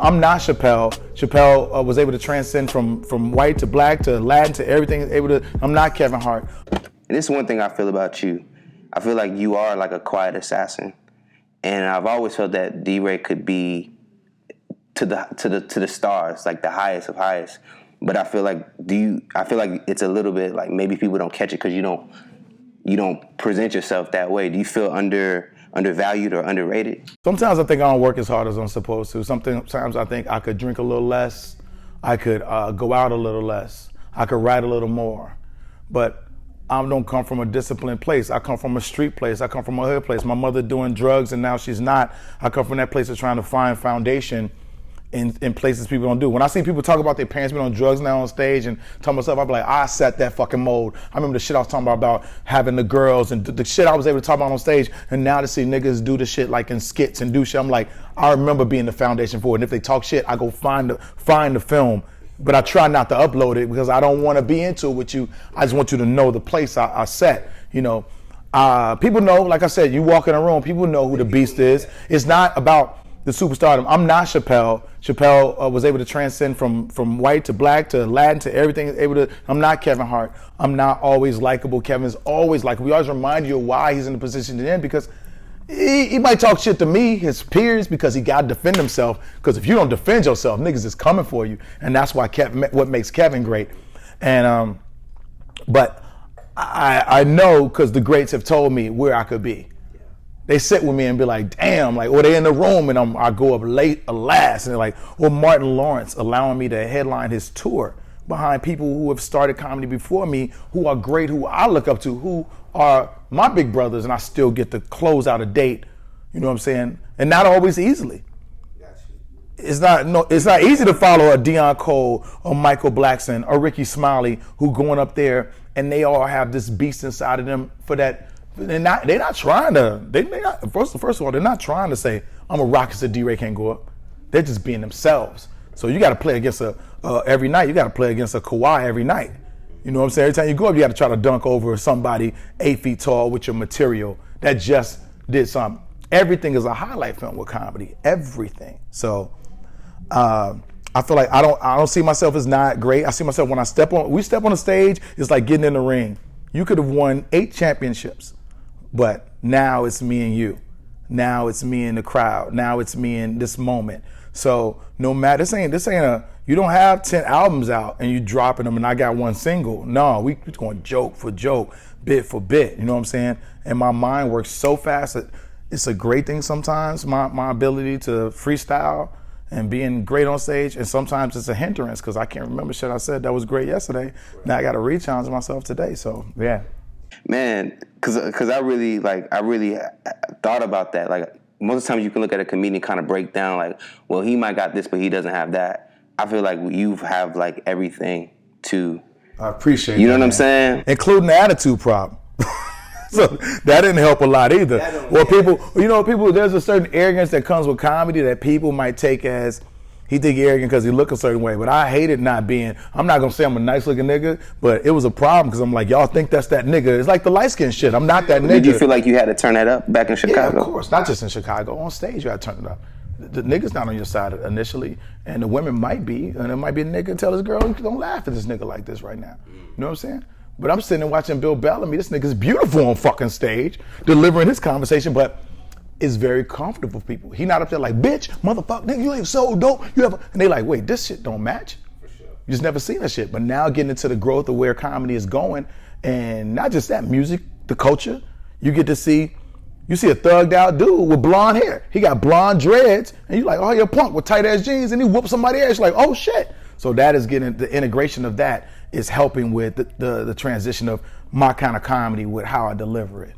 I'm not Chappelle. Chappelle was able to transcend from white to black to Latin to everything. I'm not Kevin Hart. And this is one thing I feel about you. I feel like you are like a quiet assassin, and I've always felt that DeRay could be to the stars, like the highest of highest. But I feel like it's a little bit like maybe people don't catch it because you don't present yourself that way. Do you feel undervalued or underrated? Sometimes I think I don't work as hard as I'm supposed to. Sometimes I think I could drink a little less. I could go out a little less. I could write a little more. But I don't come from a disciplined place. I come from a street place. I come from a hood place. My mother doing drugs and now she's not. I come from that place of trying to find foundation in places people don't do. When I see people talk about their parents being on drugs now on stage and talking about stuff, I'm like, I set that fucking mold. I remember the shit I was talking about having the girls and the shit I was able to talk about on stage, and now to see niggas do the shit like in skits and do shit, I'm like, I remember being the foundation for it. And if they talk shit, I go find the film. But I try not to upload it because I don't want to be into it with you. I just want you to know the place I set. You know, people know, like I said, you walk in a room, people know who the beast is. It's not about the superstardom. I'm not Chappelle. Chappelle was able to transcend from white to black to Latin to everything. I'm not Kevin Hart. I'm not always likable. Kevin's always likable. We always remind you of why he's in the position he's in, because he might talk shit to me, his peers, because he got to defend himself. Because if you don't defend yourself, niggas is coming for you, and that's why what makes Kevin great. And but I know because the greats have told me where I could be. They sit with me and be like, damn, like, or they in the room and I go up late or last, and they're like, or Martin Lawrence allowing me to headline his tour behind people who have started comedy before me, who are great, who I look up to, who are my big brothers, and I still get to close out a date, you know what I'm saying? And not always easily. It's not easy to follow a Deion Cole or Michael Blackson or Ricky Smiley who going up there and they all have this beast inside of them for that. They're not trying to. First of all, they're not trying to say I'm a rocket so DeRay can't go up. They're just being themselves. So you got to play against every night. You got to play against a Kawhi every night. You know what I'm saying? Every time you go up, you got to try to dunk over somebody 8 feet tall with your material that just did something. Everything is a highlight film with comedy. Everything. So I feel like I don't see myself as not great. I see myself when we step on the stage. It's like getting in the ring. You could have won 8 championships. But now it's me and you. Now it's me and the crowd. Now it's me in this moment. So no matter, this ain't you don't have 10 albums out and you dropping them and I got one single. No, we going joke for joke, bit for bit. You know what I'm saying? And my mind works so fast that it's a great thing sometimes, my ability to freestyle and being great on stage. And sometimes it's a hindrance because I can't remember shit I said that was great yesterday. Now I got to re-challenge myself today. So yeah. Man, because I really thought about that. Like, most of the times you can look at a comedian kind of break down, like, well, he might got this, but he doesn't have that. I feel like you have, like, everything to... I appreciate You know that, what I'm man. saying? Including the attitude problem. So that didn't help a lot either. Well, people, there's a certain arrogance that comes with comedy that people might take as... He think he arrogant because he look a certain way, but I hated not being. I'm not gonna say I'm a nice looking nigga, but it was a problem because I'm like, y'all think that's that nigga. It's like the light skinned shit. I'm not that nigga. Did you feel like you had to turn that up back in Chicago? Yeah, of course. Not just in Chicago. On stage, you gotta turn it up. The nigga's not on your side initially, and the women might be, and it might be a nigga tell his girl, don't laugh at this nigga like this right now. You know what I'm saying? But I'm sitting and watching Bill Bellamy. This nigga's beautiful on fucking stage, delivering his conversation, but it's very comfortable for people. He not up there like, bitch, motherfucker, nigga, you ain't so dope. And they like, wait, this shit don't match. For sure. You just never seen that shit. But now getting into the growth of where comedy is going, and not just that, music, the culture, you get to see, you see a thugged out dude with blonde hair. He got blonde dreads, and you like, oh, you're a punk with tight ass jeans, and he whoops somebody ass. You're like, oh shit. So that is getting, the integration of that is helping with the transition of my kind of comedy with how I deliver it.